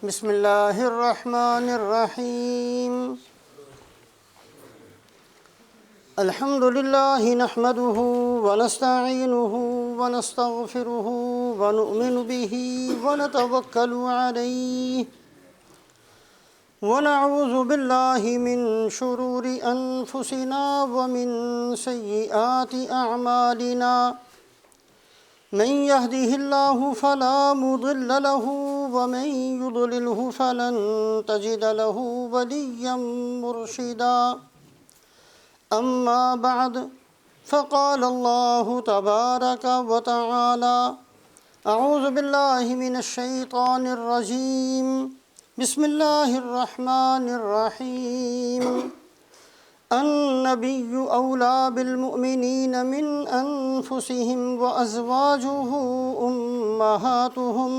بسم اللہ الرحمن الرحیم الحمد للہ نحمده ونستعینه ونستغفره ونؤمن به ونتوکل علیہ ونعوذ باللہ من شرور انفسنا ومن سیئات اعمالنا من يهده الله فلا مضل له ومن يضلله فلن تجد له وليا مرشدا أما بعد فقال الله تبارك وتعالى أعوذ بالله من الشيطان الرجيم بسم الله الرحمن الرحيم النبي أولى بالمؤمنين من أنفسهم وأزواجه أمهاتهم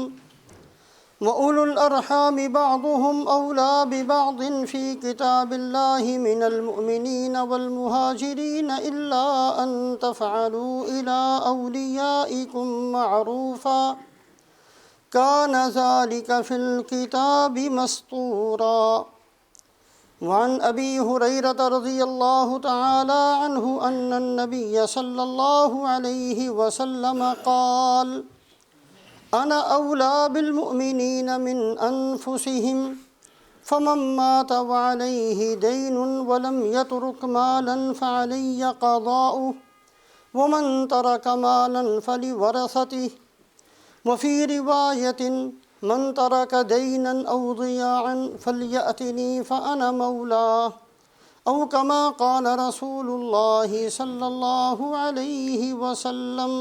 وأولو الأرحام بعضهم أولى ببعض في كتاب الله من المؤمنين والمهاجرين إلا أن تفعلوا إلى أوليائكم معروفا كان ذلك في الكتاب مسطورا وعن أبي هريرة رضي الله تعالى عنه أن النبي صلى الله عليه وسلم قال أنا أولى بالمؤمنين من أنفسهم فمن مات وعليه دين ولم يترك مالا فعلي قضاؤه ومن ترك مالا فلورثته وفي رواية من ترك دينا أو ضياعا فليأتني فأنا مولاه أو كما قال رسول الله صلى الله عليه وسلم۔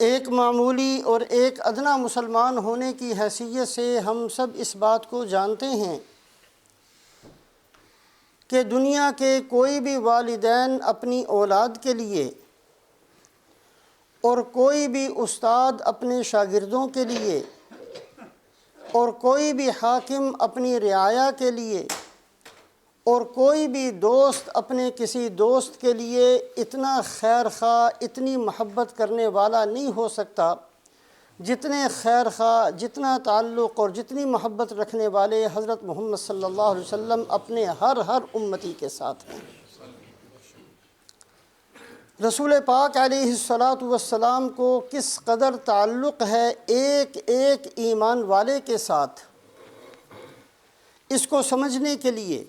ایک معمولی اور ایک ادنا مسلمان ہونے کی حیثیت سے ہم سب اس بات کو جانتے ہیں کہ دنیا کے کوئی بھی والدین اپنی اولاد کے لیے اور کوئی بھی استاد اپنے شاگردوں کے لیے اور کوئی بھی حاکم اپنی رعایا کے لیے اور کوئی بھی دوست اپنے کسی دوست کے لیے اتنا خیر خواہ اتنی محبت کرنے والا نہیں ہو سکتا جتنے خیر خواہ جتنا تعلق اور جتنی محبت رکھنے والے حضرت محمد صلی اللہ علیہ وسلم اپنے ہر امتی کے ساتھ ہیں۔ رسول پاک علیہ السلام کو کس قدر تعلق ہے ایک ایک ایمان والے کے ساتھ، اس کو سمجھنے کے لیے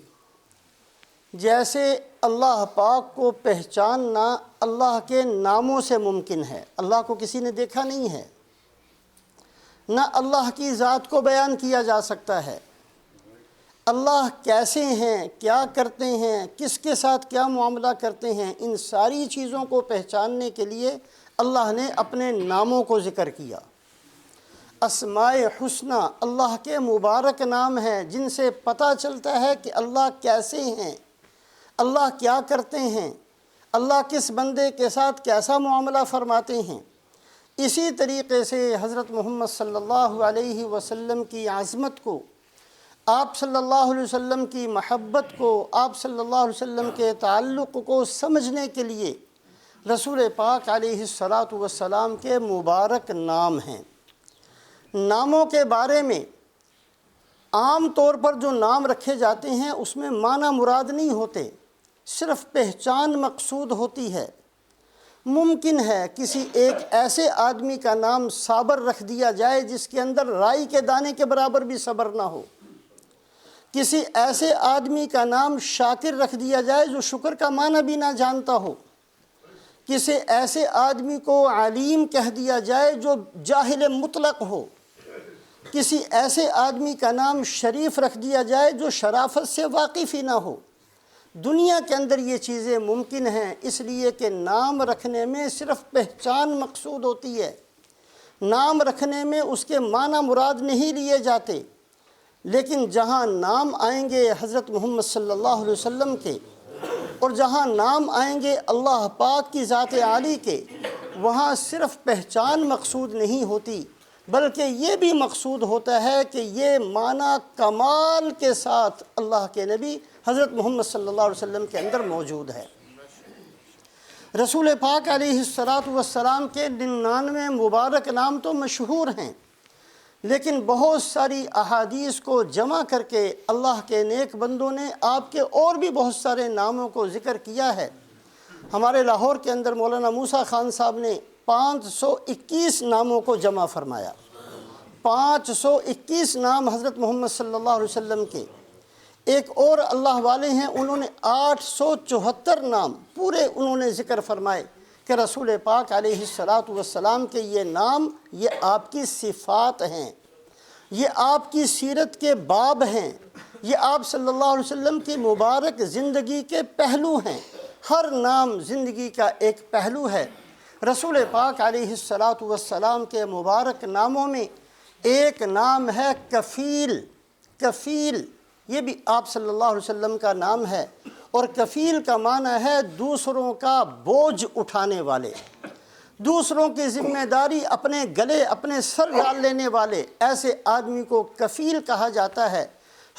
جیسے اللہ پاک کو پہچاننا اللہ کے ناموں سے ممکن ہے۔ اللہ کو کسی نے دیکھا نہیں ہے، نہ اللہ کی ذات کو بیان کیا جا سکتا ہے۔ اللہ کیسے ہیں، کیا کرتے ہیں، کس کے ساتھ کیا معاملہ کرتے ہیں، ان ساری چیزوں کو پہچاننے کے لیے اللہ نے اپنے ناموں کو ذکر کیا۔ اسماء حسنہ اللہ کے مبارک نام ہیں جن سے پتہ چلتا ہے کہ اللہ کیسے ہیں، اللہ کیا کرتے ہیں، اللہ کس بندے کے ساتھ کیسا معاملہ فرماتے ہیں۔ اسی طریقے سے حضرت محمد صلی اللہ علیہ وسلم کی عظمت کو، آپ صلی اللہ علیہ وسلم کی محبت کو، آپ صلی اللہ علیہ وسلم کے تعلق کو سمجھنے کے لیے رسول پاک علیہ السلام کے مبارک نام ہیں۔ ناموں کے بارے میں عام طور پر جو نام رکھے جاتے ہیں اس میں معنی مراد نہیں ہوتے، صرف پہچان مقصود ہوتی ہے۔ ممکن ہے کسی ایک ایسے آدمی کا نام صابر رکھ دیا جائے جس کے اندر رائی کے دانے کے برابر بھی صبر نہ ہو، کسی ایسے آدمی کا نام شاکر رکھ دیا جائے جو شکر کا معنی بھی نہ جانتا ہو، کسی ایسے آدمی کو علیم کہہ دیا جائے جو جاہل مطلق ہو، کسی ایسے آدمی کا نام شریف رکھ دیا جائے جو شرافت سے واقف ہی نہ ہو۔ دنیا کے اندر یہ چیزیں ممکن ہیں، اس لیے کہ نام رکھنے میں صرف پہچان مقصود ہوتی ہے، نام رکھنے میں اس کے معنی مراد نہیں لیے جاتے۔ لیکن جہاں نام آئیں گے حضرت محمد صلی اللہ علیہ وسلم کے اور جہاں نام آئیں گے اللہ پاک کی ذات عالی کے، وہاں صرف پہچان مقصود نہیں ہوتی بلکہ یہ بھی مقصود ہوتا ہے کہ یہ معنی کمال کے ساتھ اللہ کے نبی حضرت محمد صلی اللہ علیہ وسلم کے اندر موجود ہے۔ رسول پاک علیہ السلام کے 99 مبارک نام تو مشہور ہیں، لیکن بہت ساری احادیث کو جمع کر کے اللہ کے نیک بندوں نے آپ کے اور بھی بہت سارے ناموں کو ذکر کیا ہے۔ ہمارے لاہور کے اندر مولانا موسیٰ خان صاحب نے 521 ناموں کو جمع فرمایا۔ 521 نام حضرت محمد صلی اللہ علیہ وسلم کے۔ ایک اور اللہ والے ہیں، انہوں نے 874 نام پورے انہوں نے ذکر فرمائے کہ رسول پاک علیہ السلام کے یہ نام، یہ آپ کی صفات ہیں، یہ آپ کی سیرت کے باب ہیں، یہ آپ صلی اللہ علیہ وسلم کی مبارک زندگی کے پہلو ہیں۔ ہر نام زندگی کا ایک پہلو ہے۔ رسول پاک علیہ السلام کے مبارک ناموں میں ایک نام ہے کفیل۔ کفیل یہ بھی آپ صلی اللہ علیہ وسلم کا نام ہے، اور کفیل کا معنی ہے دوسروں کا بوجھ اٹھانے والے، دوسروں کی ذمہ داری اپنے گلے اپنے سر ڈال لینے والے، ایسے آدمی کو کفیل کہا جاتا ہے۔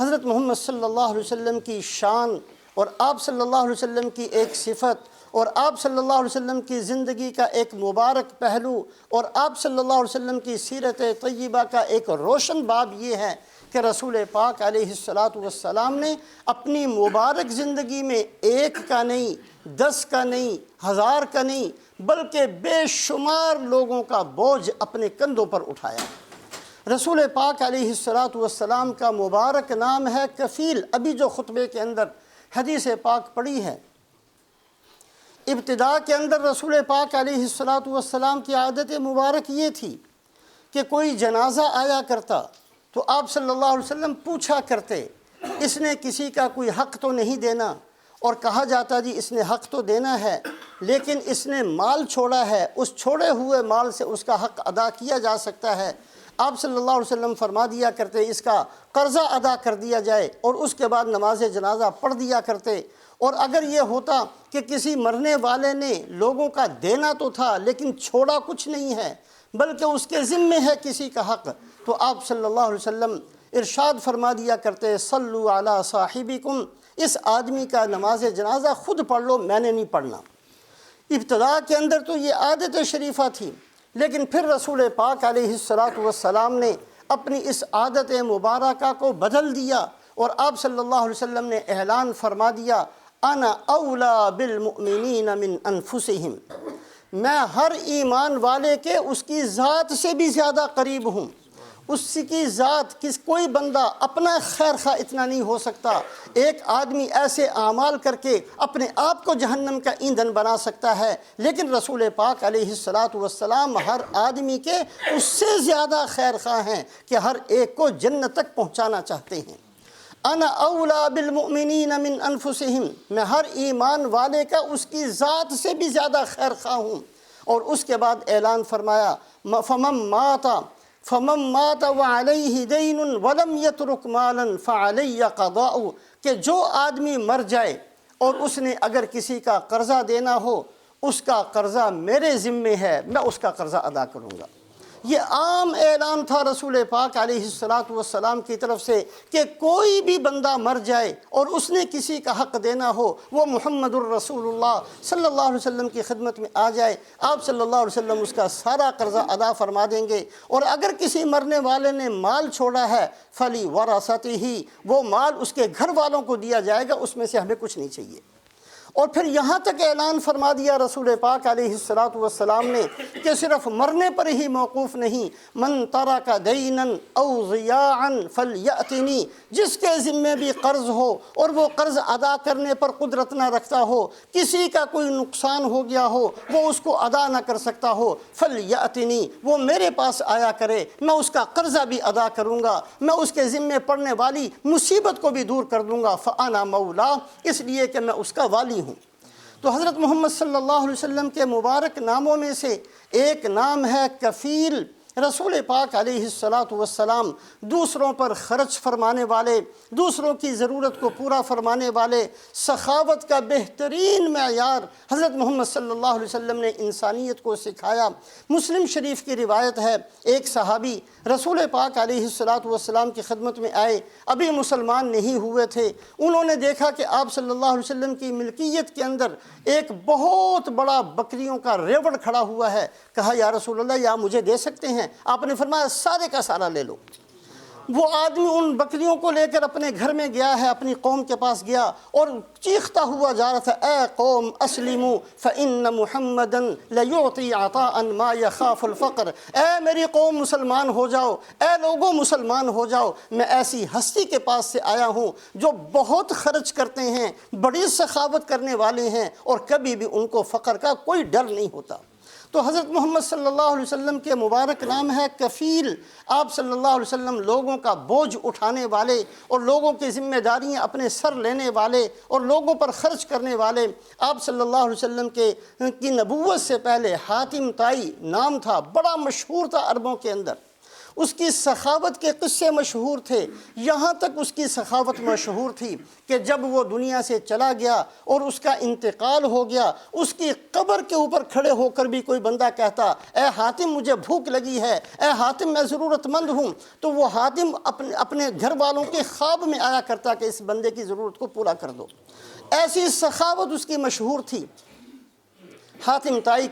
حضرت محمد صلی اللہ علیہ وسلم کی شان اور آپ صلی اللہ علیہ وسلم کی ایک صفت اور آپ صلی اللہ علیہ وسلم کی زندگی کا ایک مبارک پہلو اور آپ صلی اللہ علیہ وسلم کی سیرت طیبہ کا ایک روشن باب یہ ہے کہ رسول پاک علیہ السلام نے اپنی مبارک زندگی میں 1 کا نہیں، 10 کا نہیں، 1000 کا نہیں، بلکہ بے شمار لوگوں کا بوجھ اپنے کندھوں پر اٹھایا۔ رسول پاک علیہ السلام کا مبارک نام ہے کفیل۔ ابھی جو خطبے کے اندر حدیث پاک پڑھی ہے، ابتدا کے اندر رسول پاک علیہ السلام کی عادت مبارک یہ تھی کہ کوئی جنازہ آیا کرتا تو آپ صلی اللہ علیہ وسلم پوچھا کرتے، اس نے کسی کا کوئی حق تو نہیں دینا، اور کہا جاتا جی اس نے حق تو دینا ہے لیکن اس نے مال چھوڑا ہے، اس چھوڑے ہوئے مال سے اس کا حق ادا کیا جا سکتا ہے۔ آپ صلی اللہ علیہ وسلم فرما دیا کرتے اس کا قرضہ ادا کر دیا جائے، اور اس کے بعد نماز جنازہ پڑھ دیا کرتے۔ اور اگر یہ ہوتا کہ کسی مرنے والے نے لوگوں کا دینا تو تھا لیکن چھوڑا کچھ نہیں ہے بلکہ اس کے ذمے ہے کسی کا حق، تو آپ صلی اللہ علیہ وسلم ارشاد فرما دیا کرتے صلو علی صاحبکم، اس آدمی کا نماز جنازہ خود پڑھ لو، میں نے نہیں پڑھنا۔ ابتدا کے اندر تو یہ عادت شریفہ تھی، لیکن پھر رسول پاک علیہ السلام نے اپنی اس عادت مبارکہ کو بدل دیا، اور آپ صلی اللہ علیہ وسلم نے اعلان فرما دیا انا اولا بالمؤمنین من انفسہم، میں ہر ایمان والے کے اس کی ذات سے بھی زیادہ قریب ہوں۔ اس کی ذات کوئی بندہ اپنا خیر خواہ اتنا نہیں ہو سکتا، ایک آدمی ایسے اعمال کر کے اپنے آپ کو جہنم کا ایندھن بنا سکتا ہے، لیکن رسول پاک علیہ السلام ہر آدمی کے اس سے زیادہ خیر خواہ ہیں کہ ہر ایک کو جنت تک پہنچانا چاہتے ہیں۔ انا اولا بالمؤمنین من انفسہم، میں ہر ایمان والے کا اس کی ذات سے بھی زیادہ خیر خواہ ہوں۔ اور اس کے بعد اعلان فرمایا فمن مات وعلیہ دین ولم یترک مالا فعلی قضاء، کہ جو آدمی مر جائے اور اس نے اگر کسی کا قرضہ دینا ہو، اس کا قرضہ میرے ذمے ہے، میں اس کا قرضہ ادا کروں گا۔ یہ عام اعلان تھا رسول پاک علیہ السلام کی طرف سے کہ کوئی بھی بندہ مر جائے اور اس نے کسی کا حق دینا ہو، وہ محمد الرسول اللہ صلی اللہ علیہ وسلم کی خدمت میں آ جائے، آپ صلی اللہ علیہ وسلم اس کا سارا قرضہ ادا فرما دیں گے۔ اور اگر کسی مرنے والے نے مال چھوڑا ہے فلی ورثتہ، وہ مال اس کے گھر والوں کو دیا جائے گا، اس میں سے ہمیں کچھ نہیں چاہیے۔ اور پھر یہاں تک اعلان فرما دیا رسول پاک علیہ السلام نے کہ صرف مرنے پر ہی موقوف نہیں، من ترک دینا او ضیاعا فلیأتنی، جس کے ذمے بھی قرض ہو اور وہ قرض ادا کرنے پر قدرت نہ رکھتا ہو، کسی کا کوئی نقصان ہو گیا ہو وہ اس کو ادا نہ کر سکتا ہو، فلیأتنی، وہ میرے پاس آیا کرے، میں اس کا قرضہ بھی ادا کروں گا، میں اس کے ذمے پڑنے والی مصیبت کو بھی دور کر دوں گا، فانا مولا، اس لیے کہ میں اس کا والی ہوں۔ تو حضرت محمد صلی اللہ علیہ وسلم کے مبارک ناموں میں سے ایک نام ہے کفیل۔ رسول پاک علیہ السلام دوسروں پر خرچ فرمانے والے، دوسروں کی ضرورت کو پورا فرمانے والے، سخاوت کا بہترین معیار حضرت محمد صلی اللہ علیہ وسلم نے انسانیت کو سکھایا۔ مسلم شریف کی روایت ہے، ایک صحابی رسول پاک علیہ السلام کی خدمت میں آئے، ابھی مسلمان نہیں ہوئے تھے، انہوں نے دیکھا کہ آپ صلی اللہ علیہ وسلم کی ملکیت کے اندر ایک بہت بڑا بکریوں کا ریوڑ کھڑا ہوا ہے، کہا یا رسول اللہ یا مجھے دے سکتے ہیں؟ ہیں، آپ نے فرمایا سارے کا سارا لے لو۔ وہ آدمی ان بکریوں کو لے کر اپنے گھر میں گیا ہے، اپنی قوم کے پاس گیا اور چیختا ہوا جا رہا تھا، اے قوم اسلموا فإن محمدا لیعطی عطاء ما یخاف الفقر، اے میری قوم مسلمان ہو جاؤ، اے لوگوں مسلمان ہو جاؤ، میں ایسی ہستی کے پاس سے آیا ہوں جو بہت خرچ کرتے ہیں، بڑی سخاوت کرنے والے ہیں اور کبھی بھی ان کو فقر کا کوئی ڈر نہیں ہوتا۔ تو حضرت محمد صلی اللہ علیہ وسلم کے مبارک نام ہے کفیل۔ آپ صلی اللہ علیہ وسلم لوگوں کا بوجھ اٹھانے والے اور لوگوں کی ذمہ داریاں اپنے سر لینے والے اور لوگوں پر خرچ کرنے والے۔ آپ صلی اللہ علیہ وسلم کی نبوت سے پہلے حاتم طائی نام تھا، بڑا مشہور تھا عربوں کے اندر، اس کی سخاوت کے قصے مشہور تھے، یہاں تک اس کی سخاوت مشہور تھی کہ جب وہ دنیا سے چلا گیا اور اس کا انتقال ہو گیا، اس کی قبر کے اوپر کھڑے ہو کر بھی کوئی بندہ کہتا، اے حاتم مجھے بھوک لگی ہے، اے حاتم میں ضرورت مند ہوں، تو وہ حاتم اپنے گھر والوں کے خواب میں آیا کرتا کہ اس بندے کی ضرورت کو پورا کر دو۔ ایسی سخاوت اس کی مشہور تھی۔ حاتم طائی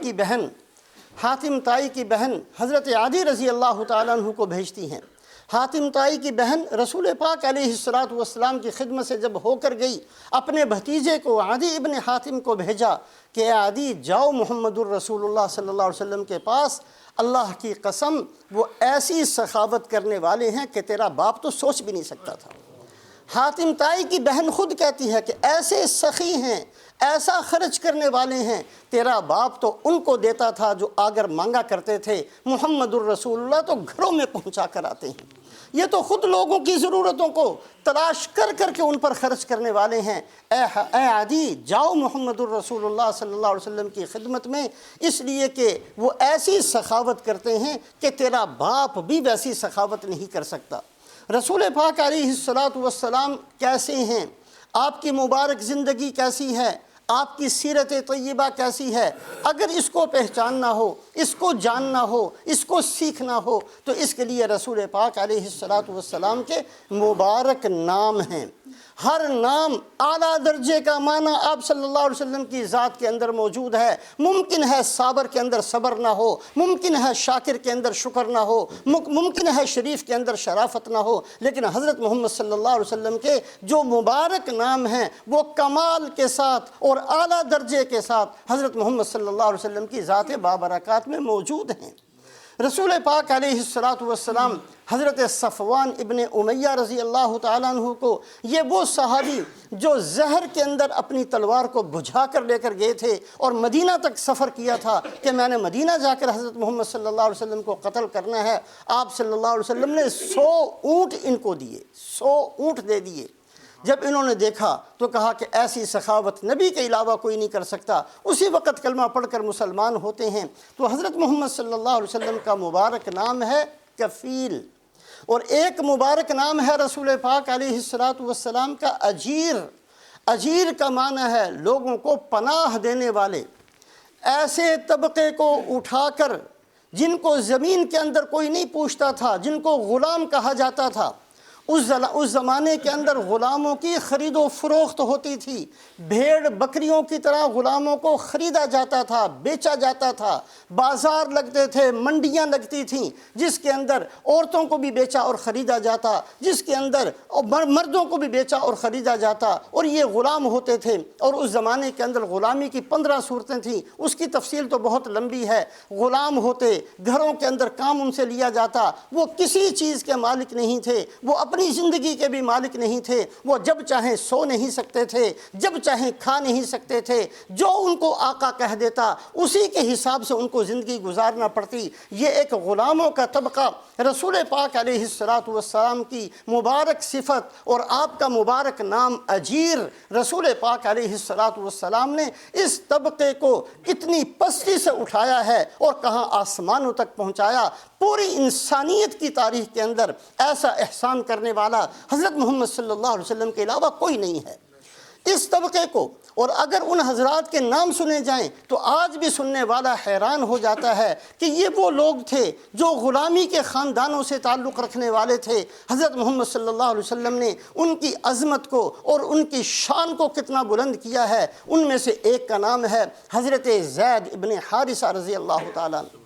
کی بہن حضرت عدی رضی اللہ تعالیٰ عنہ کو بھیجتی ہیں۔ حاتم طائی کی بہن رسول پاک علیہ السلام کی خدمت سے جب ہو کر گئی، اپنے بھتیجے کو عدی ابن حاتم کو بھیجا کہ اے عدی جاؤ محمد الرسول اللہ صلی اللہ علیہ وسلم کے پاس، اللہ کی قسم وہ ایسی سخاوت کرنے والے ہیں کہ تیرا باپ تو سوچ بھی نہیں سکتا تھا۔ حاتم طائی کی بہن خود کہتی ہے کہ ایسے سخی ہیں، ایسا خرچ کرنے والے ہیں، تیرا باپ تو ان کو دیتا تھا جو اگر مانگا کرتے تھے، محمد الرسول اللہ تو گھروں میں پہنچا کر آتے ہیں، یہ تو خود لوگوں کی ضرورتوں کو تلاش کر کر کے ان پر خرچ کرنے والے ہیں۔ اے عدی جاؤ محمد الرسول اللہ صلی اللہ علیہ وسلم کی خدمت میں، اس لیے کہ وہ ایسی سخاوت کرتے ہیں کہ تیرا باپ بھی ویسی سخاوت نہیں کر سکتا۔ رسول پاک علیہ السلام کیسے ہیں، آپ کی مبارک زندگی کیسی ہے، آپ کی سیرت طیبہ کیسی ہے، اگر اس کو پہچاننا ہو، اس کو جاننا ہو، اس کو سیکھنا ہو تو اس کے لیے رسول پاک علیہ السلام کے مبارک نام ہیں۔ ہر نام اعلیٰ درجے کا معنی آپ صلی اللہ علیہ وسلم کی ذات کے اندر موجود ہے۔ ممکن ہے صابر کے اندر صبر نہ ہو، ممکن ہے شاکر کے اندر شکر نہ ہو، ممکن ہے شریف کے اندر شرافت نہ ہو، لیکن حضرت محمد صلی اللہ علیہ وسلم کے جو مبارک نام ہیں وہ کمال کے ساتھ اور اعلیٰ درجے کے ساتھ حضرت محمد صلی اللہ علیہ وسلم کی ذات بابرکات میں موجود ہیں۔ رسول پاک علیہ السلام حضرت صفوان ابن امیہ رضی اللہ تعالیٰ عنہ کو، یہ وہ صحابی جو زہر کے اندر اپنی تلوار کو بجھا کر لے کر گئے تھے اور مدینہ تک سفر کیا تھا کہ میں نے مدینہ جا کر حضرت محمد صلی اللہ علیہ وسلم کو قتل کرنا ہے، آپ صلی اللہ علیہ وسلم نے 100 اونٹ ان کو دیے، 100 اونٹ دے دیے۔ جب انہوں نے دیکھا تو کہا کہ ایسی سخاوت نبی کے علاوہ کوئی نہیں کر سکتا، اسی وقت کلمہ پڑھ کر مسلمان ہوتے ہیں۔ تو حضرت محمد صلی اللہ علیہ وسلم کا مبارک نام ہے کفیل، اور ایک مبارک نام ہے رسول پاک علیہ السلام کا اجیر۔ اجیر کا معنی ہے لوگوں کو پناہ دینے والے، ایسے طبقے کو اٹھا کر جن کو زمین کے اندر کوئی نہیں پوچھتا تھا، جن کو غلام کہا جاتا تھا۔ اس زمانے کے اندر غلاموں کی خرید و فروخت ہوتی تھی، بھیڑ بکریوں کی طرح غلاموں کو خریدا جاتا تھا، بیچا جاتا تھا، بازار لگتے تھے، منڈیاں لگتی تھیں جس کے اندر عورتوں کو بھی بیچا اور خریدا جاتا، جس کے اندر مردوں کو بھی بیچا اور خریدا جاتا، اور یہ غلام ہوتے تھے۔ اور اس زمانے کے اندر غلامی کی 15 صورتیں تھیں، اس کی تفصیل تو بہت لمبی ہے۔ غلام ہوتے، گھروں کے اندر کام ان سے لیا جاتا، وہ کسی چیز کے مالک نہیں تھے، وہ اپنی زندگی کے بھی مالک نہیں تھے، وہ جب چاہیں سو نہیں سکتے تھے، جب چاہیں کھا نہیں سکتے تھے، جو ان کو آقا کہہ دیتا اسی کے حساب سے ان کو زندگی گزارنا پڑتی۔ یہ ایک غلاموں کا طبقہ، رسول پاک علیہ السلام کی مبارک صفت اور آپ کا مبارک نام اجیر، رسول پاک علیہ السلام نے اس طبقے کو اتنی پستی سے اٹھایا ہے اور کہاں آسمانوں تک پہنچایا۔ پوری انسانیت کی تاریخ کے اندر ایسا احسان کرنے والا حضرت محمد صلی اللہ علیہ وسلم کے علاوہ کوئی نہیں ہے۔ اس طبقے کو، اور اگر ان حضرات کے نام سنے جائیں تو آج بھی سننے والا حیران ہو جاتا ہے کہ یہ وہ لوگ تھے جو غلامی کے خاندانوں سے تعلق رکھنے والے تھے۔ حضرت محمد صلی اللہ علیہ وسلم نے ان کی عظمت کو اور ان کی شان کو کتنا بلند کیا ہے۔ ان میں سے ایک کا نام ہے حضرت زید ابن حارثہ رضی اللہ تعالیٰ عنہ۔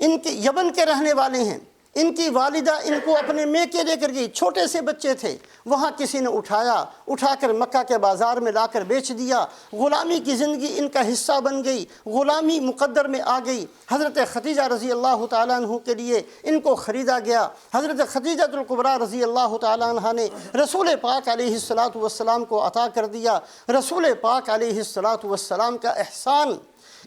ان کے یمن کے رہنے والے ہیں، ان کی والدہ ان کو اپنے میکے لے کر گئی، چھوٹے سے بچے تھے، وہاں کسی نے اٹھا کر مکہ کے بازار میں لا کر بیچ دیا، غلامی کی زندگی ان کا حصہ بن گئی، غلامی مقدر میں آ گئی۔ حضرت خدیجہ رضی اللہ تعالیٰ عنہ کے لیے ان کو خریدا گیا۔ حضرت خدیجہ الکبریٰ رضی اللہ تعالیٰ عنہ نے رسول پاک علیہ السلام کو عطا کر دیا۔ رسول پاک علیہ السلام کا احسان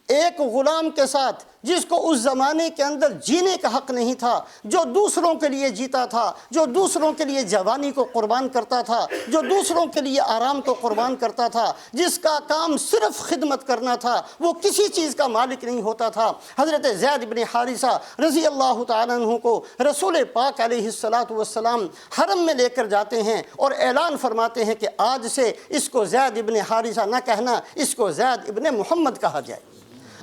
ایک غلام کے ساتھ جس کو اس زمانے کے اندر جینے کا حق نہیں تھا، جو دوسروں کے لیے جیتا تھا، جو دوسروں کے لیے جوانی کو قربان کرتا تھا، جو دوسروں کے لیے آرام کو قربان کرتا تھا، جس کا کام صرف خدمت کرنا تھا، وہ کسی چیز کا مالک نہیں ہوتا تھا۔ حضرت زید بن حارثہ رضی اللہ تعالیٰ عنہ کو رسول پاک علیہ السلام حرم میں لے کر جاتے ہیں اور اعلان فرماتے ہیں کہ آج سے اس کو زید بن حارثہ نہ کہنا، اس کو زید بن محمد کہا جائے۔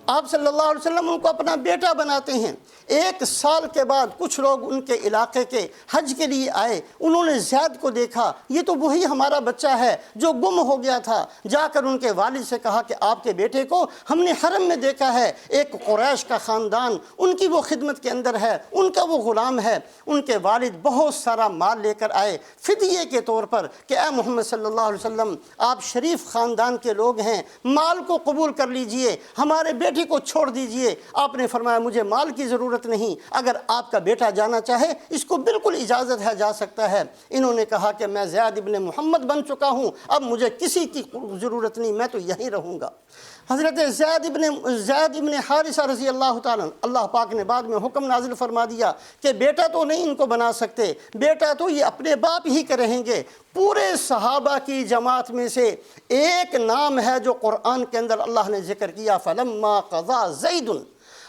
آپ صلی اللہ علیہ وسلم ان کو اپنا بیٹا بناتے ہیں۔ 1 سال کے بعد کچھ لوگ ان کے علاقے کے حج کے لیے آئے، انہوں نے زید کو دیکھا، یہ تو وہی ہمارا بچہ ہے جو گم ہو گیا تھا۔ جا کر ان کے والد سے کہا کہ آپ کے بیٹے کو ہم نے حرم میں دیکھا ہے، ایک قریش کا خاندان ان کی وہ خدمت کے اندر ہے، ان کا وہ غلام ہے۔ ان کے والد بہت سارا مال لے کر آئے فدیے کے طور پر کہ اے محمد صلی اللہ علیہ وسلم، آپ شریف خاندان کے لوگ ہیں، مال کو قبول کر لیجئے، ہمارے بیٹے کو چھوڑ دیجئے۔ آپ نے فرمایا مجھے مال کی ضرورت نہیں، اگر آپ کا بیٹا جانا چاہے اس کو بالکل اجازت ہے، جا سکتا ہے۔ انہوں نے کہا کہ میں زید ابن محمد بن چکا ہوں، اب مجھے کسی کی ضرورت نہیں، میں تو یہیں رہوں گا۔ حضرت زید ابن حارثہ رضی اللہ تعالیٰ، اللہ پاک نے بعد میں حکم نازل فرما دیا کہ بیٹا تو نہیں ان کو بنا سکتے، بیٹا تو یہ اپنے باپ ہی کے رہیں گے۔ پورے صحابہ کی جماعت میں سے ایک نام ہے جو قرآن کے اندر اللہ نے ذکر کیا، فلما قضا زید۔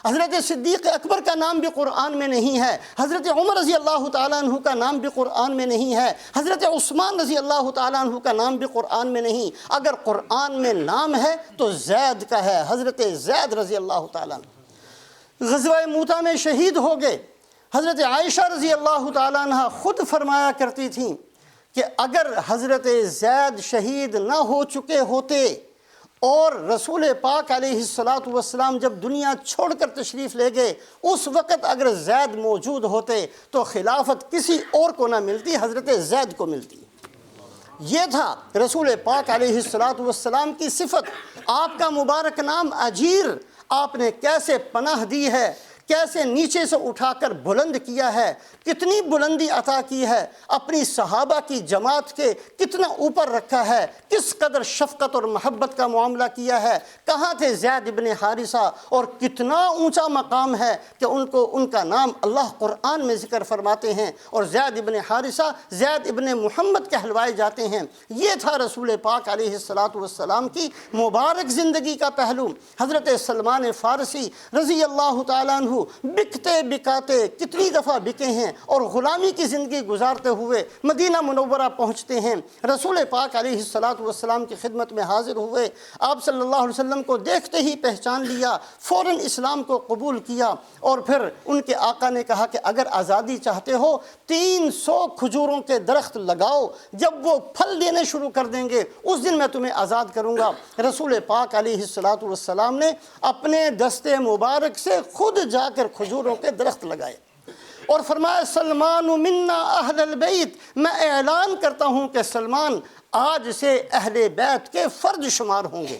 حضرت صدیق اکبر کا نام بھی قرآن میں نہیں ہے، حضرت عمر رضی اللہ تعالیٰ عنہ کا نام بھی قرآن میں نہیں ہے، حضرت عثمان رضی اللہ تعالیٰ عنہ کا نام بھی قرآن میں نہیں۔ اگر قرآن میں نام ہے تو زید کا ہے، حضرت زید رضی اللہ تعالیٰ عنہ غزوہ موتہ میں شہید ہو گئے۔ حضرت عائشہ رضی اللہ تعالیٰ عنہ خود فرمایا کرتی تھیں کہ اگر حضرت زید شہید نہ ہو چکے ہوتے اور رسول پاک علیہ السلام جب دنیا چھوڑ کر تشریف لے گئے، اس وقت اگر زید موجود ہوتے تو خلافت کسی اور کو نہ ملتی، حضرت زید کو ملتی۔ یہ تھا رسول پاک علیہ السلام کی صفت۔ آپ کا مبارک نام اجیر، آپ نے کیسے پناہ دی ہے، کیسے نیچے سے اٹھا کر بلند کیا ہے، کتنی بلندی عطا کی ہے، اپنی صحابہ کی جماعت کے کتنا اوپر رکھا ہے، کس قدر شفقت اور محبت کا معاملہ کیا ہے۔ کہاں تھے زید ابن حارثہ، اور کتنا اونچا مقام ہے کہ ان کا نام اللہ قرآن میں ذکر فرماتے ہیں، اور زید ابن حارثہ زید ابن محمد کہلوائے جاتے ہیں۔ یہ تھا رسول پاک علیہ السلام کی مبارک زندگی کا پہلو۔ حضرت سلمان فارسی رضی اللہ تعالیٰ عنہ بکتے بکاتے کتنی دفعہ بکے ہیں، اور غلامی کی زندگی گزارتے ہوئے مدینہ منورہ پہنچتے ہیں، رسول پاک علیہ السلام کی خدمت میں حاضر ہوئے۔ آپ صلی اللہ علیہ وسلم کو دیکھتے ہی پہچان لیا، فوراً اسلام کو قبول کیا، اور پھر ان کے آقا نے کہا کہ اگر آزادی چاہتے ہو 300 کھجوروں کے درخت لگاؤ، جب وہ پھل دینے شروع کر دیں گے اس دن میں تمہیں آزاد کروں گا۔ رسول پاک علیہ السلام نے اپنے دستے مبارک سے خود جا کر کھجوروں کے درخت لگائے اور فرمایا سلمان منا اہل البیت، میں اعلان کرتا ہوں کہ سلمان آج سے اہل بیت کے فرد شمار ہوں گے۔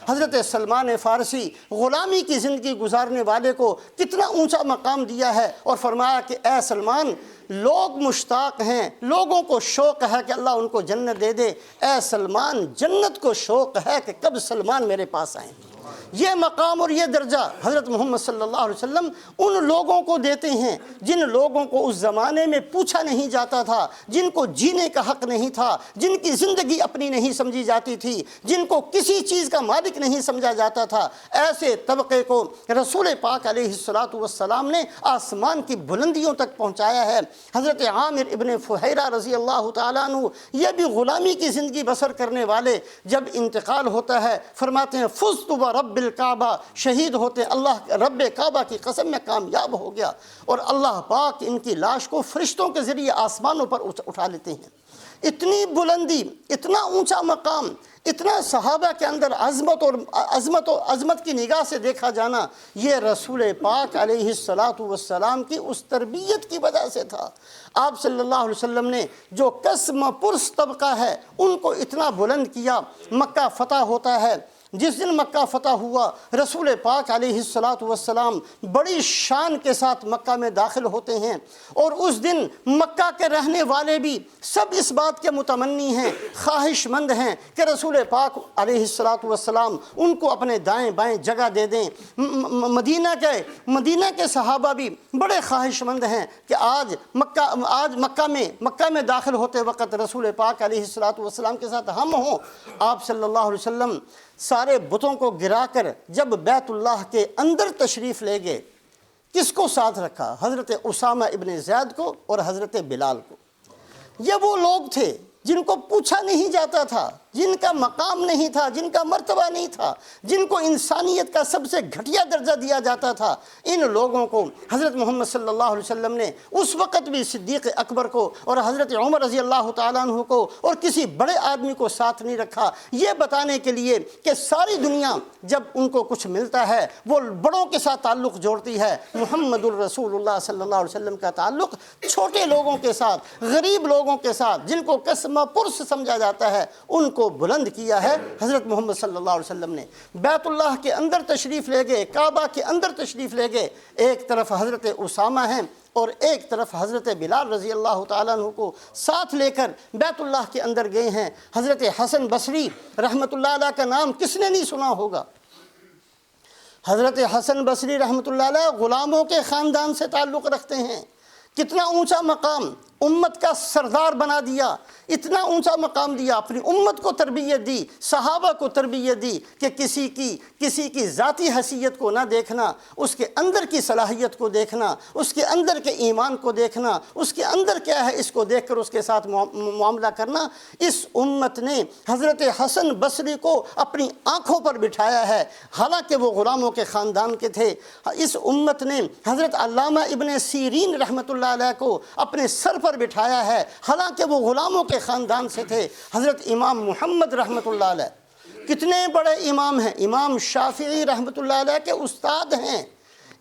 حضرت سلمان فارسی غلامی کی زندگی گزارنے والے کو کتنا اونچا مقام دیا ہے، اور فرمایا کہ اے سلمان، لوگ مشتاق ہیں، لوگوں کو شوق ہے کہ اللہ ان کو جنت دے دے، اے سلمان جنت کو شوق ہے کہ کب سلمان میرے پاس آئیں۔ یہ مقام اور یہ درجہ حضرت محمد صلی اللہ علیہ وسلم ان لوگوں کو دیتے ہیں جن لوگوں کو اس زمانے میں پوچھا نہیں جاتا تھا، جن کو جینے کا حق نہیں تھا، جن کی زندگی اپنی نہیں سمجھی جاتی تھی، جن کو کسی چیز کا مالک نہیں سمجھا جاتا تھا۔ ایسے طبقے کو رسول پاک علیہ السلام نے آسمان کی بلندیوں تک پہنچایا ہے۔ حضرت عامر ابن فہیرہ رضی اللہ تعالیٰ عنہ، یہ بھی غلامی کی زندگی بسر کرنے والے، جب انتقال ہوتا ہے فرماتے ہیں فزت ورب الکعبہ، شہید ہوتے اللہ رب کعبہ کی قسم میں کامیاب ہو گیا، اور اللہ پاک ان کی لاش کو فرشتوں کے ذریعے آسمانوں پر اٹھا لیتے ہیں۔ اتنی بلندی، اتنا اونچا مقام، اتنا صحابہ کے اندر عظمت کی نگاہ سے دیکھا جانا، یہ رسول پاک علیہ السلام کی اس تربیت کی وجہ سے تھا۔ آپ صلی اللہ علیہ وسلم نے جو قسم پرس طبقہ ہے ان کو اتنا بلند کیا۔ مکہ فتح ہوتا ہے، جس دن مکہ فتح ہوا رسول پاک علیہ السلام بڑی شان کے ساتھ مکہ میں داخل ہوتے ہیں، اور اس دن مکہ کے رہنے والے بھی سب اس بات کے متمنی ہیں، خواہش مند ہیں کہ رسول پاک علیہ السلام ان کو اپنے دائیں بائیں جگہ دے دیں۔ مدینہ کے صحابہ بھی بڑے خواہش مند ہیں کہ آج مکہ میں داخل ہوتے وقت رسول پاک علیہ السلام کے ساتھ ہم ہوں۔ آپ صلی اللہ علیہ وسلم سارے بتوں کو گرا کر جب بیت اللہ کے اندر تشریف لے گئے، کس کو ساتھ رکھا؟ حضرت اسامہ ابن زید کو اور حضرت بلال کو۔ یہ وہ لوگ تھے جن کو پوچھا نہیں جاتا تھا، جن کا مقام نہیں تھا، جن کا مرتبہ نہیں تھا، جن کو انسانیت کا سب سے گھٹیا درجہ دیا جاتا تھا۔ ان لوگوں کو حضرت محمد صلی اللہ علیہ وسلم نے اس وقت بھی صدیق اکبر کو اور حضرت عمر رضی اللہ تعالیٰ عنہ کو اور کسی بڑے آدمی کو ساتھ نہیں رکھا، یہ بتانے کے لیے کہ ساری دنیا جب ان کو کچھ ملتا ہے وہ بڑوں کے ساتھ تعلق جوڑتی ہے، محمد الرسول اللہ صلی اللہ علیہ وسلم کا تعلق چھوٹے لوگوں کے ساتھ، غریب لوگوں کے ساتھ، جن کو قسم پرس سمجھا جاتا ہے، ان کو بلند کیا ہے حضرت محمد صلی اللہ علیہ وسلم نے۔ بیت اللہ کے اندر تشریف لے گئے، کعبہ کے اندر تشریف لے گئے، ایک طرف حضرت اسامہ ہیں اور ایک طرف حضرت بلال رضی اللہ تعالیٰ عنہ کو ساتھ لے کر بیت اللہ کے اندر گئے ہیں۔ حضرت حسن بصری رحمۃ اللہ علیہ کا نام کس نے نہیں سنا ہوگا؟ حضرت حسن بصری رحمۃ اللہ علیہ غلاموں کے خاندان سے تعلق رکھتے ہیں۔ کتنا اونچا مقام، امت کا سردار بنا دیا، اتنا اونچا مقام دیا، اپنی امت کو تربیت دی، صحابہ کو تربیت دی کہ کسی کی ذاتی حیثیت کو نہ دیکھنا، اس کے اندر کی صلاحیت کو دیکھنا، اس کے اندر کے ایمان کو دیکھنا، اس کے اندر کیا ہے اس کو دیکھ کر اس کے ساتھ معاملہ کرنا۔ اس امت نے حضرت حسن بصری کو اپنی آنکھوں پر بٹھایا ہے، حالانکہ وہ غلاموں کے خاندان کے تھے۔ اس امت نے حضرت علامہ ابن سیرین رحمۃ اللہ علیہ کو اپنے سر پر بٹھایا ہے، حالانکہ وہ غلاموں کے خاندان سے تھے۔ حضرت امام محمد رحمۃ اللہ علیہ کتنے بڑے امام ہیں، امام شافعی رحمۃ اللہ علیہ کے استاد ہیں،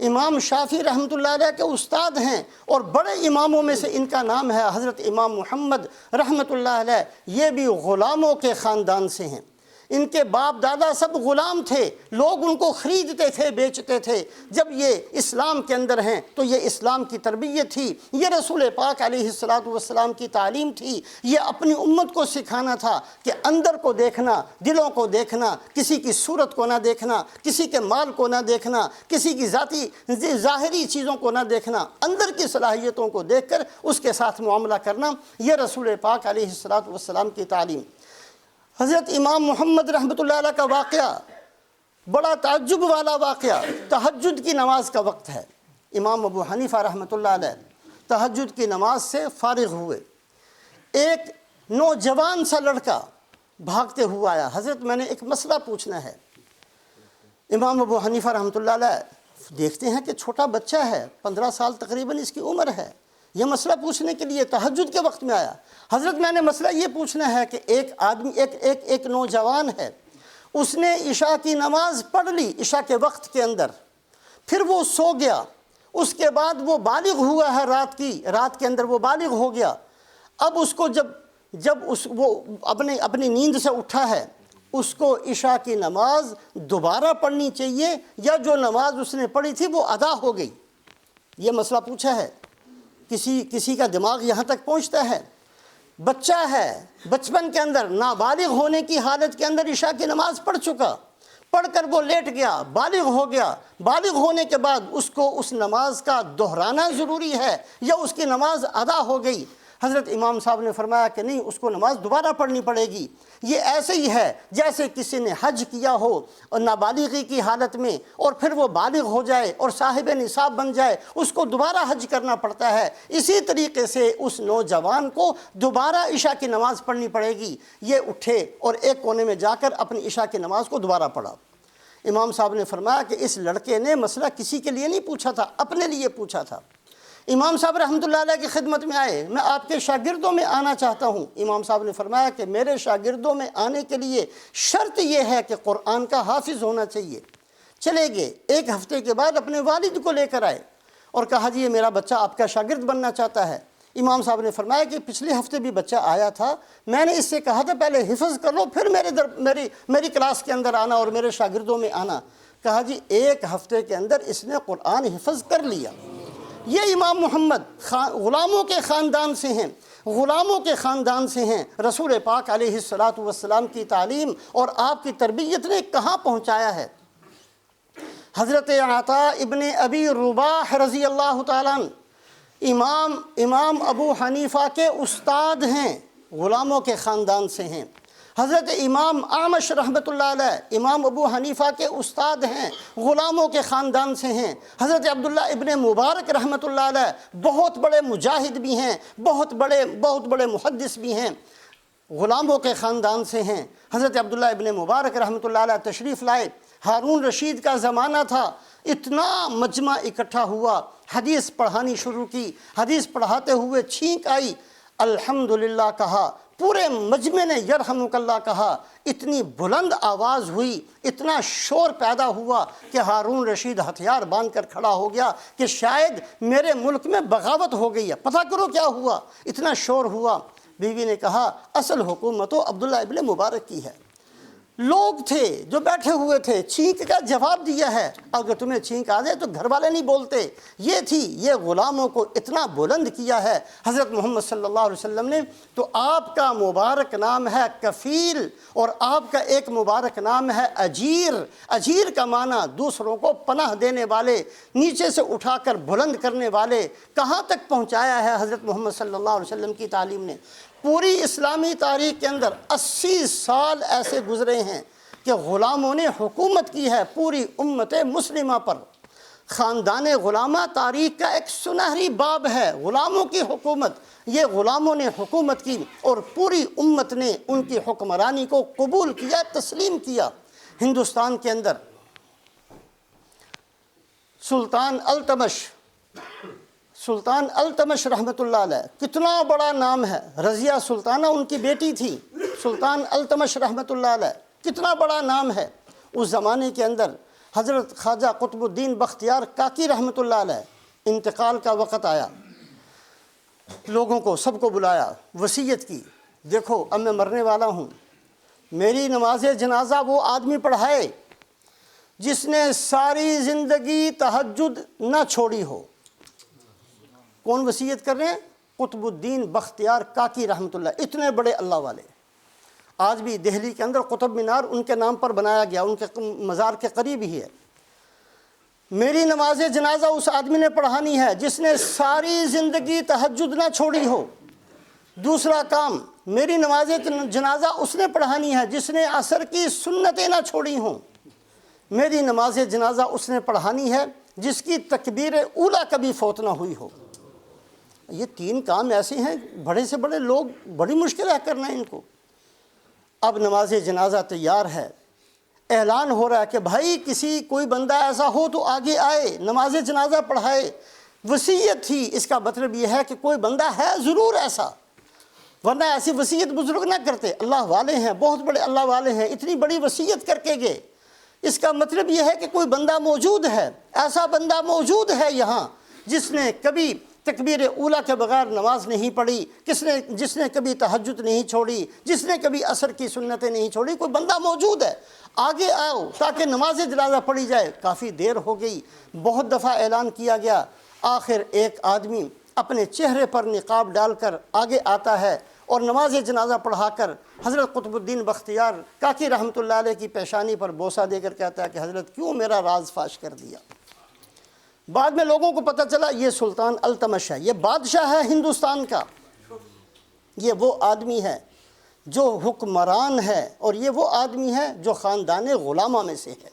امام شافعی رحمۃ اللہ علیہ کے استاد ہیں، اور بڑے اماموں میں سے ان کا نام ہے حضرت امام محمد رحمۃ اللہ علیہ۔ یہ بھی غلاموں کے خاندان سے ہیں، ان کے باپ دادا سب غلام تھے، لوگ ان کو خریدتے تھے، بیچتے تھے۔ جب یہ اسلام کے اندر ہیں تو یہ اسلام کی تربیت تھی، یہ رسول پاک علیہ السلام کی تعلیم تھی۔ یہ اپنی امت کو سکھانا تھا کہ اندر کو دیکھنا، دلوں کو دیکھنا، کسی کی صورت کو نہ دیکھنا، کسی کے مال کو نہ دیکھنا، کسی کی ذاتی ظاہری چیزوں کو نہ دیکھنا، اندر کی صلاحیتوں کو دیکھ کر اس کے ساتھ معاملہ کرنا، یہ رسول پاک علیہ السلام کی تعلیم۔ حضرت امام محمد رحمۃ اللہ علیہ کا واقعہ بڑا تعجب والا واقعہ، تہجد کی نماز کا وقت ہے، امام ابو حنیفہ رحمۃ اللہ علیہ تہجد کی نماز سے فارغ ہوئے، ایک نوجوان سا لڑکا بھاگتے ہوا آیا، حضرت میں نے ایک مسئلہ پوچھنا ہے۔ امام ابو حنیفہ رحمۃ اللہ علیہ دیکھتے ہیں کہ چھوٹا بچہ ہے، 15 سال تقریباً اس کی عمر ہے، یہ مسئلہ پوچھنے کے لیے تہجد کے وقت میں آیا۔ حضرت میں نے مسئلہ یہ پوچھنا ہے کہ ایک نوجوان ہے، اس نے عشاء کی نماز پڑھ لی عشاء کے وقت کے اندر، پھر وہ سو گیا، اس کے بعد وہ بالغ ہوا ہے، رات کے اندر وہ بالغ ہو گیا۔ اب اس کو وہ اپنی نیند سے اٹھا ہے، اس کو عشاء کی نماز دوبارہ پڑھنی چاہیے یا جو نماز اس نے پڑھی تھی وہ ادا ہو گئی؟ یہ مسئلہ پوچھا ہے۔ کسی کا دماغ یہاں تک پہنچتا ہے، بچہ ہے، بچپن کے اندر نابالغ ہونے کی حالت کے اندر عشاء کی نماز پڑھ چکا، پڑھ کر وہ لیٹ گیا، بالغ ہو گیا، بالغ ہونے کے بعد اس کو اس نماز کا دہرانا ضروری ہے یا اس کی نماز ادا ہو گئی؟ حضرت امام صاحب نے فرمایا کہ نہیں، اس کو نماز دوبارہ پڑھنی پڑے گی۔ یہ ایسے ہی ہے جیسے کسی نے حج کیا ہو اور نابالغی کی حالت میں، اور پھر وہ بالغ ہو جائے اور صاحب نصاب بن جائے، اس کو دوبارہ حج کرنا پڑتا ہے۔ اسی طریقے سے اس نوجوان کو دوبارہ عشاء کی نماز پڑھنی پڑے گی۔ یہ اٹھے اور ایک کونے میں جا کر اپنی عشاء کی نماز کو دوبارہ پڑھا۔ امام صاحب نے فرمایا کہ اس لڑکے نے مسئلہ کسی کے لیے نہیں پوچھا تھا، اپنے لیے پوچھا تھا۔ امام صاحب رحمۃ اللہ علیہ کی خدمت میں آئے، میں آپ کے شاگردوں میں آنا چاہتا ہوں۔ امام صاحب نے فرمایا کہ میرے شاگردوں میں آنے کے لیے شرط یہ ہے کہ قرآن کا حافظ ہونا چاہیے۔ چلے گئے، ایک ہفتے کے بعد اپنے والد کو لے کر آئے اور کہا جی یہ میرا بچہ آپ کا شاگرد بننا چاہتا ہے۔ امام صاحب نے فرمایا کہ پچھلے ہفتے بھی بچہ آیا تھا، میں نے اس سے کہا تھا پہلے حفظ کر لو پھر میری کلاس کے اندر آنا اور میرے شاگردوں میں آنا۔ کہا جی ایک ہفتے کے اندر اس نے قرآن حفظ کر لیا۔ یہ امام محمد غلاموں کے خاندان سے ہیں، غلاموں کے خاندان سے ہیں۔ رسول پاک علیہ السلام کی تعلیم اور آپ کی تربیت نے کہاں پہنچایا ہے۔ حضرت عطا ابن ابی رباح رضی اللہ تعالیٰ عنہ امام ابو حنیفہ کے استاد ہیں، غلاموں کے خاندان سے ہیں۔ حضرت امام اعمش رحمۃ اللہ علیہ امام ابو حنیفہ کے استاد ہیں، غلاموں کے خاندان سے ہیں۔ حضرت عبداللہ ابن مبارک رحمۃ اللہ علیہ بہت بڑے مجاہد بھی ہیں، بہت بڑے محدث بھی ہیں، غلاموں کے خاندان سے ہیں۔ حضرت عبداللہ ابن مبارک رحمۃ اللہ علیہ تشریف لائے، ہارون رشید کا زمانہ تھا، اتنا مجمع اکٹھا ہوا، حدیث پڑھانی شروع کی، حدیث پڑھاتے ہوئے چھینک آئی، الحمدللہ کہا، پورے مجمع نے یرحمک اللہ کہا، اتنی بلند آواز ہوئی، اتنا شور پیدا ہوا کہ ہارون رشید ہتھیار باندھ کر کھڑا ہو گیا کہ شاید میرے ملک میں بغاوت ہو گئی ہے، پتہ کرو کیا ہوا، اتنا شور ہوا۔ بیوی نے کہا اصل حکومت تو عبداللہ ابن مبارک کی ہے، لوگ تھے جو بیٹھے ہوئے تھے، چھینک کا جواب دیا ہے، اگر تمہیں چھینک آ جائے تو گھر والے نہیں بولتے، یہ تھی، یہ غلاموں کو اتنا بلند کیا ہے حضرت محمد صلی اللہ علیہ وسلم نے۔ تو آپ کا مبارک نام ہے کفیل اور آپ کا ایک مبارک نام ہے اجیر۔ اجیر کا معنی دوسروں کو پناہ دینے والے، نیچے سے اٹھا کر بلند کرنے والے۔ کہاں تک پہنچایا ہے حضرت محمد صلی اللہ علیہ وسلم کی تعلیم نے؟ پوری اسلامی تاریخ کے اندر 80 سال ایسے گزرے ہیں کہ غلاموں نے حکومت کی ہے پوری امت مسلمہ پر۔ خاندان غلامہ تاریخ کا ایک سنہری باب ہے، غلاموں کی حکومت، یہ غلاموں نے حکومت کی اور پوری امت نے ان کی حکمرانی کو قبول کیا، تسلیم کیا۔ ہندوستان کے اندر سلطان التمش رحمۃ اللہ علیہ، کتنا بڑا نام ہے، رضیہ سلطانہ ان کی بیٹی تھی، سلطان التمش رحمۃ اللہ علیہ، کتنا بڑا نام ہے۔ اس زمانے کے اندر حضرت خواجہ قطب الدین بختیار کاکی رحمۃ اللہ علیہ انتقال کا وقت آیا، لوگوں کو سب کو بلایا، وصیت کی، دیکھو اب میں مرنے والا ہوں، میری نماز جنازہ وہ آدمی پڑھائے جس نے ساری زندگی تہجد نہ چھوڑی ہو۔ کون وصیت کر رہے ہیں؟ قطب الدین بختیار کاکی رحمۃ اللہ، اتنے بڑے اللہ والے۔ آج بھی دہلی کے اندر قطب مینار ان کے نام پر بنایا گیا، ان کے مزار کے قریب ہی ہے۔ میری نماز جنازہ اس آدمی نے پڑھانی ہے جس نے ساری زندگی تہجد نہ چھوڑی ہو۔ دوسرا کام، میری نماز جنازہ اس نے پڑھانی ہے جس نے عصر کی سنتیں نہ چھوڑی ہوں۔ میری نماز جنازہ اس نے پڑھانی ہے جس کی تکبیر اولیٰ کبھی فوت نہ ہوئی ہو۔ یہ 3 کام ایسے ہیں، بڑے سے بڑے لوگ، بڑی مشکل ہے کرنا ان کو۔ اب نماز جنازہ تیار ہے، اعلان ہو رہا ہے کہ بھائی کوئی بندہ ایسا ہو تو آگے آئے، نماز جنازہ پڑھائے۔ وصیت تھی، اس کا مطلب یہ ہے کہ کوئی بندہ ہے ضرور ایسا، ورنہ ایسی وصیت بزرگ نہ کرتے۔ اللہ والے ہیں، بہت بڑے اللہ والے ہیں، اتنی بڑی وصیت کر کے گئے، اس کا مطلب یہ ہے کہ کوئی بندہ موجود ہے، ایسا بندہ موجود ہے یہاں جس نے کبھی تکبیر اولیٰ کے بغیر نماز نہیں پڑھی، جس نے کبھی تہجد نہیں چھوڑی، جس نے کبھی عصر کی سنتیں نہیں چھوڑی، کوئی بندہ موجود ہے، آگے آؤ تاکہ نماز جنازہ پڑھی جائے۔ کافی دیر ہو گئی، بہت دفعہ اعلان کیا گیا، آخر ایک آدمی اپنے چہرے پر نقاب ڈال کر آگے آتا ہے اور نماز جنازہ پڑھا کر حضرت قطب الدین بختیار کاکی رحمۃ اللہ علیہ کی پیشانی پر بوسہ دے کر کہتا ہے کہ حضرت کیوں میرا راز فاش کر دیا۔ بعد میں لوگوں کو پتہ چلا یہ سلطان التمش ہے، یہ بادشاہ ہے ہندوستان کا، یہ وہ آدمی ہے جو حکمران ہے، اور یہ وہ آدمی ہے جو خاندان غلامہ میں سے ہے،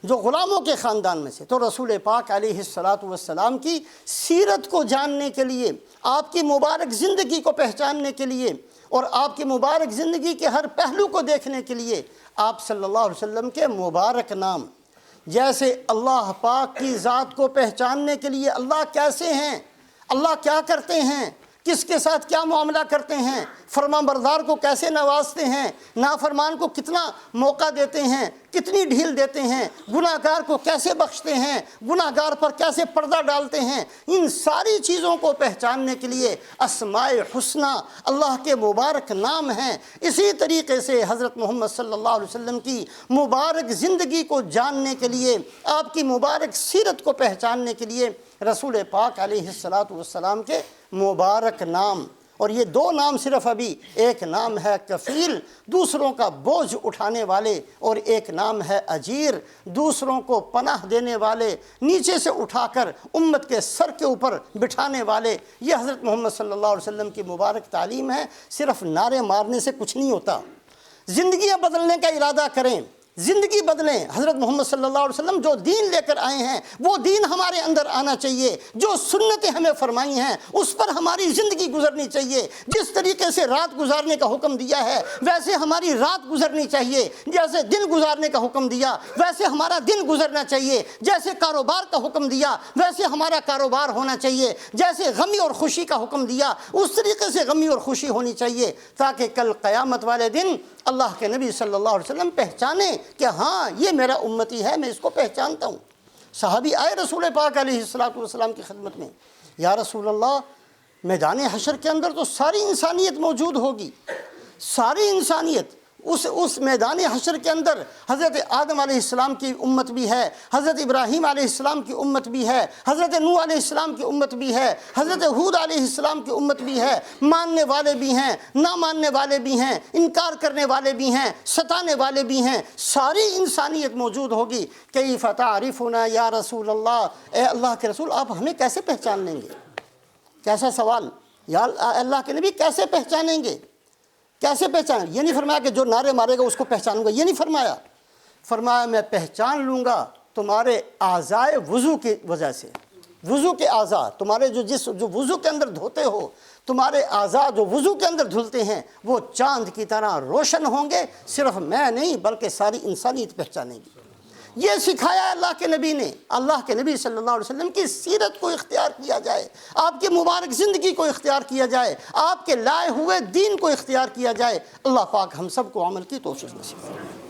جو غلاموں کے خاندان میں سے۔ تو رسول پاک علیہ السلام کی سیرت کو جاننے کے لیے، آپ کی مبارک زندگی کو پہچاننے کے لیے اور آپ کی مبارک زندگی کے ہر پہلو کو دیکھنے کے لیے آپ صلی اللہ علیہ وسلم کے مبارک نام، جیسے اللہ پاک کی ذات کو پہچاننے کے لیے اللہ کیسے ہیں، اللہ کیا کرتے ہیں، کس کے ساتھ کیا معاملہ کرتے ہیں، فرمان بردار کو کیسے نوازتے ہیں، نافرمان کو کتنا موقع دیتے ہیں، کتنی ڈھیل دیتے ہیں، گناہ گار کو کیسے بخشتے ہیں، گناہ گار پر کیسے پردہ ڈالتے ہیں، ان ساری چیزوں کو پہچاننے کے لیے اسماء الحسنی اللہ کے مبارک نام ہیں۔ اسی طریقے سے حضرت محمد صلی اللہ علیہ وسلم کی مبارک زندگی کو جاننے کے لیے، آپ کی مبارک سیرت کو پہچاننے کے لیے رسول پاک علیہ السلام کے مبارک نام، اور یہ دو نام صرف ابھی، ایک نام ہے کفیل، دوسروں کا بوجھ اٹھانے والے، اور ایک نام ہے اجیر، دوسروں کو پناہ دینے والے، نیچے سے اٹھا کر امت کے سر کے اوپر بٹھانے والے۔ یہ حضرت محمد صلی اللہ علیہ وسلم کی مبارک تعلیم ہے۔ صرف نعرے مارنے سے کچھ نہیں ہوتا، زندگیاں بدلنے کا ارادہ کریں، زندگی بدلیں۔ حضرت محمد صلی اللہ علیہ وسلم جو دین لے کر آئے ہیں وہ دین ہمارے اندر آنا چاہیے، جو سنتیں ہمیں فرمائی ہیں اس پر ہماری زندگی گزرنی چاہیے۔ جس طریقے سے رات گزارنے کا حکم دیا ہے ویسے ہماری رات گزرنی چاہیے، جیسے دن گزارنے کا حکم دیا ویسے ہمارا دن گزرنا چاہیے، جیسے کاروبار کا حکم دیا ویسے ہمارا کاروبار ہونا چاہیے، جیسے غمی اور خوشی کا حکم دیا اس طریقے سے غمی اور خوشی ہونی چاہیے، تاکہ کل قیامت والے دن اللہ کے نبی صلی اللہ علیہ وسلم پہچانے کہ ہاں یہ میرا امتی ہے، میں اس کو پہچانتا ہوں۔ صحابی آئے رسول پاک علیہ السلام کی خدمت میں، یا رسول اللہ میدان حشر کے اندر تو ساری انسانیت موجود ہوگی، ساری انسانیت، اس میدان حشر کے اندر حضرت آدم علیہ السلام کی امت بھی ہے، حضرت ابراہیم علیہ السلام کی امت بھی ہے، حضرت نوح علیہ السلام کی امت بھی ہے، حضرت ہود علیہ السلام کی امت بھی ہے، ماننے والے بھی ہیں، نہ ماننے والے بھی ہیں، انکار کرنے والے بھی ہیں، ستانے والے بھی ہیں، ساری انسانیت موجود ہوگی۔ کیف تعرفنا یا رسول اللہ، اے اللہ کے رسول آپ ہمیں کیسے پہچان لیں گے؟ کیسا سوال، یا اللہ کے نبی کیسے پہچانیں گے؟ کیسے پہچان؟ یہ نہیں فرمایا کہ جو نعرے مارے گا اس کو پہچانوں گا، یہ نہیں فرمایا، فرمایا میں پہچان لوں گا تمہارے اعضائے وضو کی وجہ سے، وضو کے اعضاء، تمہارے جو وضو کے اندر دھوتے ہو، تمہارے اعضاء جو وضو کے اندر دھلتے ہیں وہ چاند کی طرح روشن ہوں گے، صرف میں نہیں بلکہ ساری انسانیت پہچانیں گی۔ یہ سکھایا ہے اللہ کے نبی نے۔ اللہ کے نبی صلی اللہ علیہ وسلم کی سیرت کو اختیار کیا جائے، آپ کی مبارک زندگی کو اختیار کیا جائے، آپ کے لائے ہوئے دین کو اختیار کیا جائے۔ اللہ پاک ہم سب کو عمل کی توفیق نصیب فرمائے۔